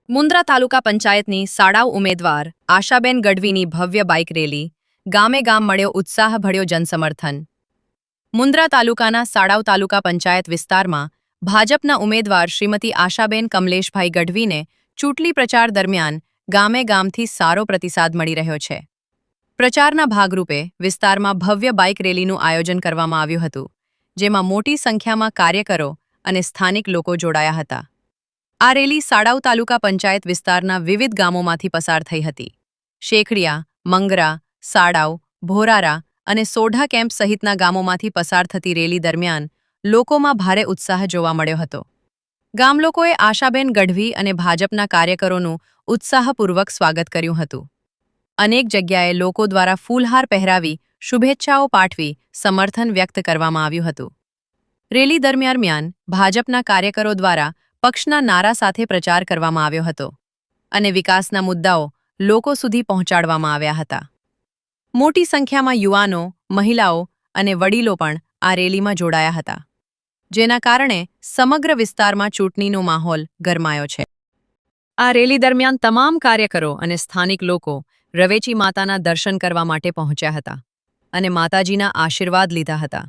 મુન્દ્રા તાલુકા પંચાયતની શાળાઓ ઉમેદવાર આશાબેન ગઢવીની ભવ્ય બાઇક રેલી, ગામે ગામ મળ્યો ઉત્સાહભર્યો જનસમર્થન। મુન્દ્રા તાલુકાના શાળાઓ તાલુકા પંચાયત વિસ્તારમાં ભાજપના ઉમેદવાર શ્રીમતી આશાબેન કમલેશભાઈ ગઢવીને ચૂંટણી પ્રચાર દરમિયાન ગામે ગામથી સારો પ્રતિસાદ મળી રહ્યો છે। પ્રચારના ભાગરૂપે વિસ્તારમાં ભવ્ય બાઇક રેલીનું આયોજન કરવામાં આવ્યું હતું, જેમાં મોટી સંખ્યામાં કાર્યકરો અને સ્થાનિક લોકો જોડાયા હતા। આ રેલી શાળાઓ તાલુકા પંચાયત વિસ્તારના વિવિધ ગામોમાંથી પસાર થઈ હતી। શેખડિયા, મંગરા, શાળાઓ, ભોરારા અને સોઢા કેમ્પ સહિતના ગામોમાંથી પસાર થતી રેલી દરમિયાન લોકોમાં ભારે ઉત્સાહ જોવા મળ્યો હતો। ગામલોકોએ આશાબેન ગઢવી અને ભાજપના કાર્યકરોનું ઉત્સાહપૂર્વક સ્વાગત કર્યું હતું। અનેક જગ્યાએ લોકો દ્વારા ફૂલહાર પહેરાવી શુભેચ્છાઓ પાઠવી સમર્થન વ્યક્ત કરવામાં આવ્યું હતું। રેલી દરમિયાન ભાજપના કાર્યકરો દ્વારા પક્ષના નારા સાથે પ્રચાર કરવામાં આવ્યો હતો અને વિકાસના મુદ્દાઓ લોકો સુધી પહોંચાડવામાં આવ્યા હતા। મોટી સંખ્યામાં યુવાનો, મહિલાઓ અને વડીલો પણ આ રેલીમાં જોડાયા હતા, જેના કારણે સમગ્ર વિસ્તારમાં ચૂંટણીનો માહોલ ગરમાયો છે। આ રેલી દરમિયાન તમામ કાર્યકરો અને સ્થાનિક લોકો રવેચી માતાના દર્શન કરવા માટે પહોંચ્યા હતા અને માતાજીના આશીર્વાદ લીધા હતા।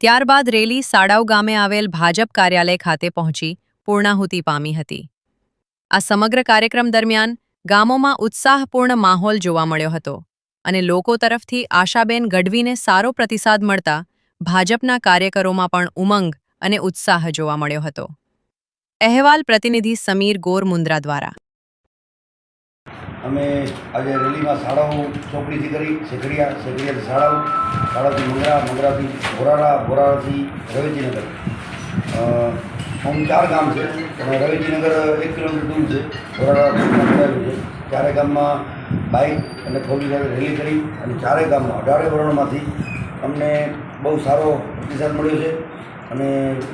ત્યારબાદ રેલી શાળાઓ ગામે આવેલ ભાજપ કાર્યાલય ખાતે પહોંચી પૂર્ણાહુતિ પામી હતી। આ સમગ્ર કાર્યક્રમ દરમિયાન ગામોમાં ઉત્સાહપૂર્ણ માહોલ જોવા મળ્યો હતો અને લોકો તરફથી આશાબેન ગઢવીને સારો પ્રતિસાદ મળતા ભાજપના કાર્યકરોમાં પણ ઉમંગ અને ઉત્સાહ જોવા મળ્યો હતો। અહેવાલ પ્રતિનિધિ સમીર ગોર, મુન્દ્રા દ્વારા। અમે આજે રેલીમાં શાળાઓ ચોકડીથી કરી શેખડિયાથી શાળાઓથી મંગરાથી ભોરારા, ભોરારાથી રવેચીનગર। આમ 4 ગામ છે અને રવેચીનગર 1 કિલોમીટર દૂર છે। ભોરારા છે। 4 ગામમાં બાઇક અને 4 વ્હીલર રેલી કરી અને 4 ગામમાં 18 વર્ણોમાંથી અમને બહુ સારો પ્રતિસાદ મળ્યો છે અને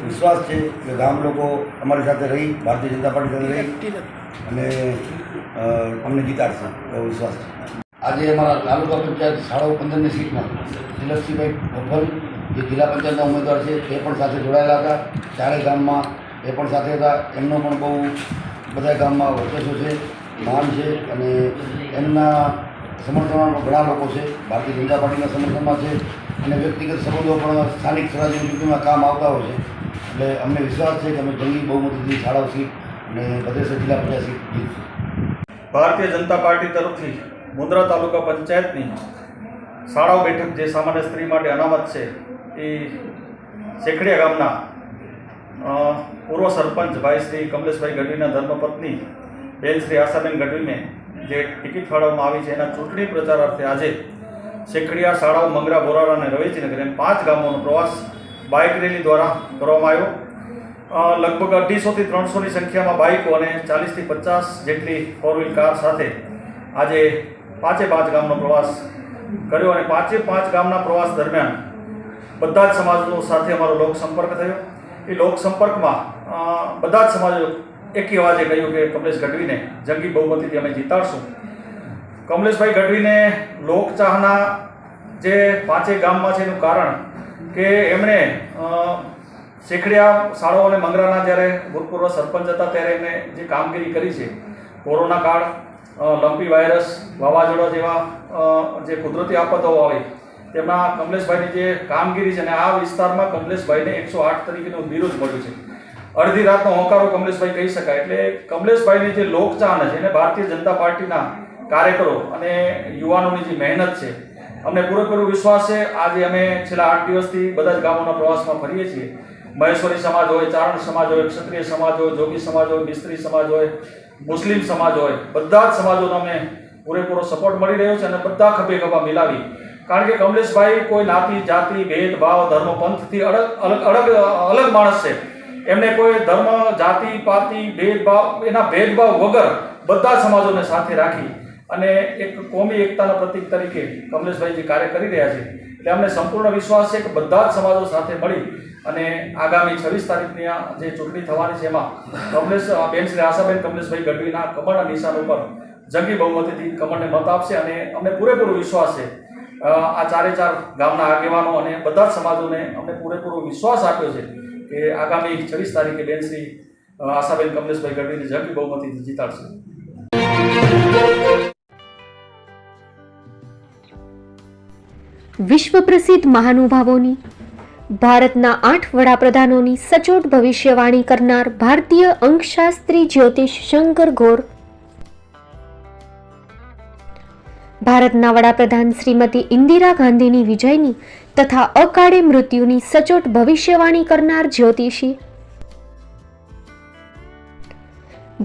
વિશ્વાસ છે કે ગામ લોકો અમારી સાથે રહી, ભારતીય જનતા પાર્ટી સાથે રહી અને અમને જીતાડશે એવો વિશ્વાસ છે। આજે અમારા તાલુકા પંચાયત શાળાઓ 15ની સીટમાં તિલકસિંહભાઈ ગોફલ જે જિલ્લા પંચાયતના ઉમેદવાર છે એ પણ સાથે જોડાયેલા હતા। 4 ગામમાં એ પણ સાથે હતા। એમનો પણ બહુ બધા ગામમાં વર્ચસ્વ છે, માન છે અને એમના સમર્થનમાં ઘણા લોકો છે, ભારતીય જનતા પાર્ટીના સમર્થનમાં છે અને વ્યક્તિગત સંબંધો પણ સ્થાનિક સ્વરાજ્ય ચૂંટણીમાં કામ આવતા હોય છે। એટલે અમને વિશ્વાસ છે કે અમે જંગી બહુમતીથી શાળાઓ સીટ અને ભદ્રેશ્વર જિલ્લા પંચાયત સીટ જીતશું। ભારતીય જનતા પાર્ટી તરફથી મુન્દ્રા તાલુકા પંચાયતની શાળાઓ બેઠક જે સામાન્ય સ્ત્રી માટે અનામત છે એ શેખડિયા ગામના પૂર્વ સરપંચ ભાઈ શ્રી કમલેશભાઈ ગઢવીના ધર્મપત્ની બેન શ્રી આશાબેન ગઢવીને જે ટિકિટ ફાળવવામાં આવી છે એના ચૂંટણી પ્રચારાર્થે આજે શેખડિયા, શાળાઓ, મંગરા, ભોરારા અને રવેચીનગર એમ 5 ગામોનો પ્રવાસ બાઇક રેલી દ્વારા કરવામાં આવ્યો। લગભગ 250થી 300ની સંખ્યામાં બાઇકો અને 40થી 50 જેટલી 4 વ્હીલ કાર સાથે આજે 5 ગામનો પ્રવાસ કર્યો અને 5 ગામના પ્રવાસ દરમિયાન બધા જ સમાજો સાથે અમારો લોકસંપર્ક થયો। એ લોકસંપર્કમાં બધા જ સમાજો એકી અવાજે કહ્યું કે કમલેશ ગઢવીને જંગી બહુમતીથી અમે જીતાડશું। કમલેશભાઈ ગઢવીને લોકચાહના જે 5 ગામમાં છે એનું કારણ કે એમણે શેખડિયા, શાળાઓ અને મંગરાના જ્યારે ભૂતપૂર્વ સરપંચ હતા ત્યારે એમણે જે કામગીરી કરી છે, કોરોના કાળ, લંપી વાયરસ, વાવાઝોડા જેવા જે કુદરતી આફતો આવી તેમાં કમલેશભાઈની જે કામગીરી છે અને આ વિસ્તારમાં કમલેશભાઈને 108 તરીકેનું બિરુદ મળ્યું છે। અડધી રાતનો હોંકારો કમલેશભાઈ કહી શકાય। એટલે કમલેશભાઈની જે લોકચાહના છે એને ભારતીય જનતા પાર્ટીના કાર્યકરો અને યુવાનોની જે મહેનત છે અમને પૂરેપૂરો વિશ્વાસ છે। આજે અમે છેલ્લા 8 દિવસથી બધા જ ગામોના પ્રવાસમાં ફરીએ છીએ। મહેશ્વરી સમાજ હોય, ચારણ સમાજ હોય, ક્ષત્રિય સમાજ હોય, જોગી સમાજ હોય, મિસ્ત્રી સમાજ હોય, મુસ્લિમ સમાજ હોય, બધા જ સમાજોનો અમને પૂરેપૂરો સપોર્ટ મળી રહ્યો છે અને બધા ખભે ખભા મિલાવી, કારણ કે કમલેશભાઈ કોઈ નાતી, જાતિ, ભેદભાવ, ધર્મ, પંથથી અલગ માણસ છે। એમને કોઈ ધર્મ, જાતિ, પાતિ, ભેદભાવ એના ભેદભાવ વગર બધા સમાજોને સાથે રાખી અને એક કોમી એકતાના પ્રતીક તરીકે કમલેશભાઈ જે કાર્ય કરી રહ્યા છે એટલે અમને સંપૂર્ણ વિશ્વાસ છે કે બધા જ સમાજો સાથે મળી અને આગામી 26 તારીખની આ જે ચૂંટણી થવાની છે એમાં બેન શ્રી આશાબેન કમલેશભાઈ ગઢવીના કમળના નિશાન ઉપર જંગી બહુમતીથી કમળને મત આપશે અને અમને પૂરેપૂરો વિશ્વાસ છે। આ 4 ગામના આગેવાનો અને બધા જ સમાજોને અમને પૂરેપૂરો વિશ્વાસ આપ્યો છે કે આગામી 26 તારીખે બેન શ્રી આશાબેન કમલેશભાઈ ગઢવીને ઝડપી બહુમતીથી જીતાડશે. વિશ્વ પ્રસિદ્ધ મહાનુભાવોની, ભારતના 8 વડાપ્રધાનોની સચોટ ભવિષ્યવાણી કરનાર ભારતીય અંકશાસ્ત્રી જ્યોતિષ શંકર ગોર, ભારતના વડાપ્રધાન શ્રીમતી ઇન્દિરા ગાંધીની વિજયની તથા અકાળે મૃત્યુની સચોટ ભવિષ્યવાણી કરનાર જ્યોતિષી,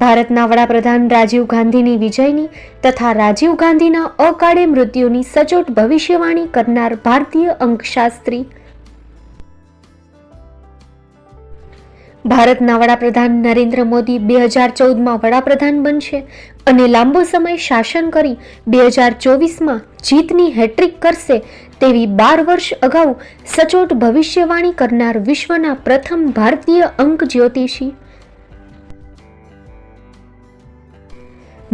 ભારતના વડાપ્રધાન રાજીવ ગાંધીની વિજયની તથા રાજીવ ગાંધીના અકાળે મૃત્યુની સચોટ ભવિષ્યવાણી કરનાર ભારતીય અંકશાસ્ત્રી, ભારતના વડાપ્રધાન નરેન્દ્ર મોદી 2014માં વડાપ્રધાન બનશે અને લાંબો સમય શાસન કરી 2024માં જીતની હેટ્રિક કરશે તેવી 12 વર્ષ અગાઉ સચોટ ભવિષ્યવાણી કરનાર વિશ્વના પ્રથમ ભારતીય અંક જ્યોતિષી,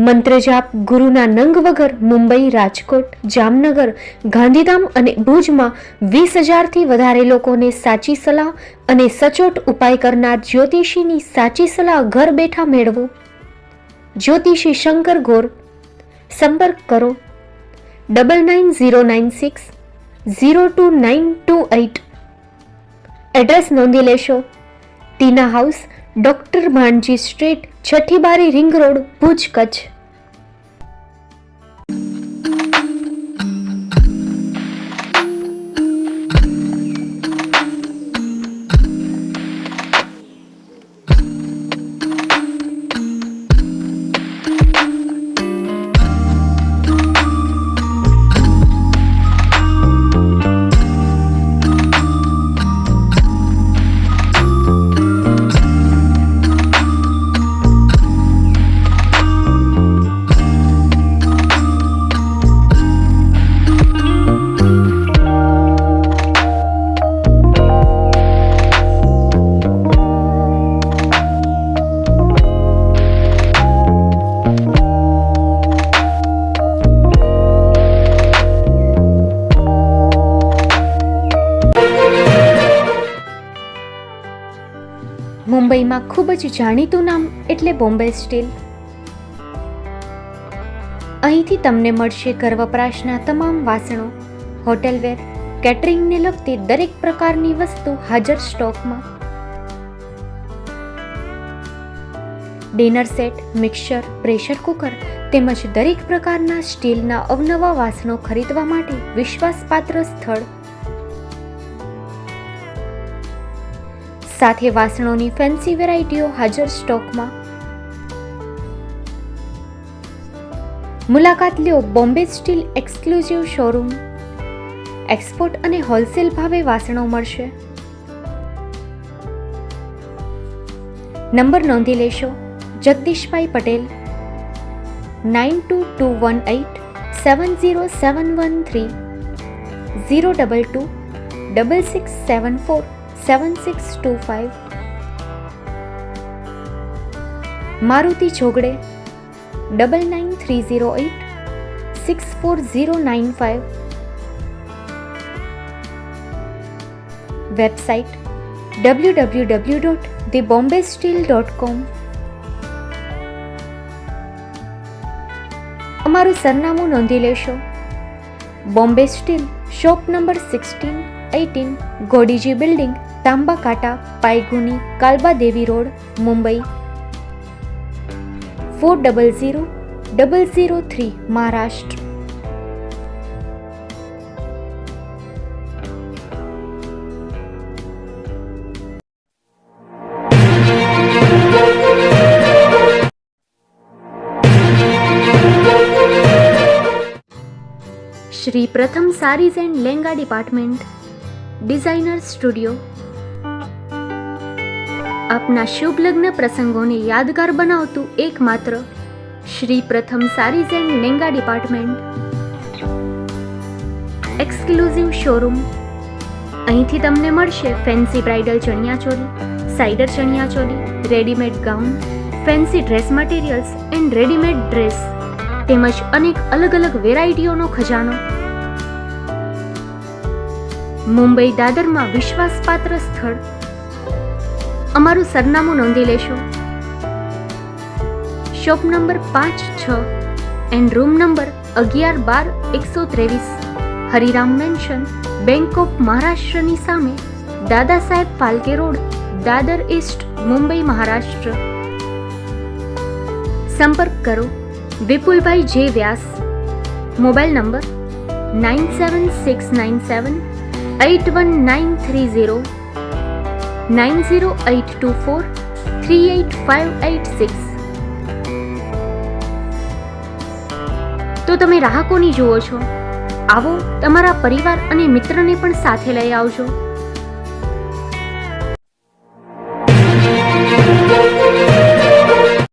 મંત્રજાપ ગુરુના નંગ વગર મુંબઈ, રાજકોટ, જામનગર, ગાંધીધામ અને ભુજમાં 20,000થી વધારે લોકોને સાચી સલાહ અને સચોટ ઉપાય કરનાર જ્યોતિષીની સાચી સલાહ ઘર બેઠા મેળવો. જ્યોતિષી શંકર ગોર. સંપર્ક કરો 9909602928. એડ્રેસ નોંધી લેશો. ટીના હાઉસ, ડોક્ટર ભાણજી સ્ટ્રીટ, છઠ્ઠી બારી, રિંગ રોડ, ભુજ, કચ્છ. મુંબઈમાં ખૂબ જ જાણીતું નામ એટલે બોમ્બે સ્ટીલ. અહીંથી તમને મળશે ઘર વપરાશના તમામ વાસણો, હોટેલવેર, કેટરિંગને લગતી દરેક પ્રકારની વસ્તુ હાજર સ્ટોકમાં. Dinner set, mixer, pressure cooker તેમજ દરેક પ્રકારના સ્ટીલના અવનવા વાસણો ખરીદવા માટે વિશ્વાસપાત્ર સ્થળ. સાથે વાસણોની ફેન્સી વેરાયટીઓ હાજર સ્ટોકમાં. મુલાકાત લ્યો Bombay steel exclusive showroom. Export અને હોલસેલ ભાવે વાસણો મળશે. નંબર નોંધી લેશો. જગદીશભાઈ પટેલ 9221870713 022 6674 7625. મારુતિ જોગડે 9930864095. Website www.thebombasteel.com. અમારું સરનામું નોંધી લેશો. Bombay steel, shop number 16-18, Godiji building, Tamba Kanta, Paydhuni, Kalbadevi road, Mumbai 400003, Maharashtra. Shri Pratham sarees and lehenga department, designer studio. આપના શુભ લગ્ન પ્રસંગોને યાદગાર બનાવતું એકમાત્ર Shri Pratham sarees and lehenga department. Exclusive showroom. અહીંથી તમને મળશે fancy bridal chaniya choli, cider chaniya choli, readymade gown, fancy dress materials and readymade dress તેમજ અનેક અલગ અલગ વેરાયટીઓનો ખજાનો. મુંબઈ દાદરમાં વિશ્વાસપાત્ર સ્થળ. અમારું સરનામું નોંધી લેશો. Shop number 5-6 and room number 11-12-123, Hariram mansion, bank of મહારાષ્ટ્રની સામે, દાદા સાહેબ ફાલ્કે રોડ, દાદર ઈસ્ટ, મુંબઈ, મહારાષ્ટ્ર. સંપર્ક કરો વિપુલભાઈ જે વ્યાસ. Mobile number 9769781930, 9082438586. તો તમે રાહ કોની જુઓ છો? આવો, તમારા પરિવાર અને મિત્રને પણ સાથે લઈ આવજો.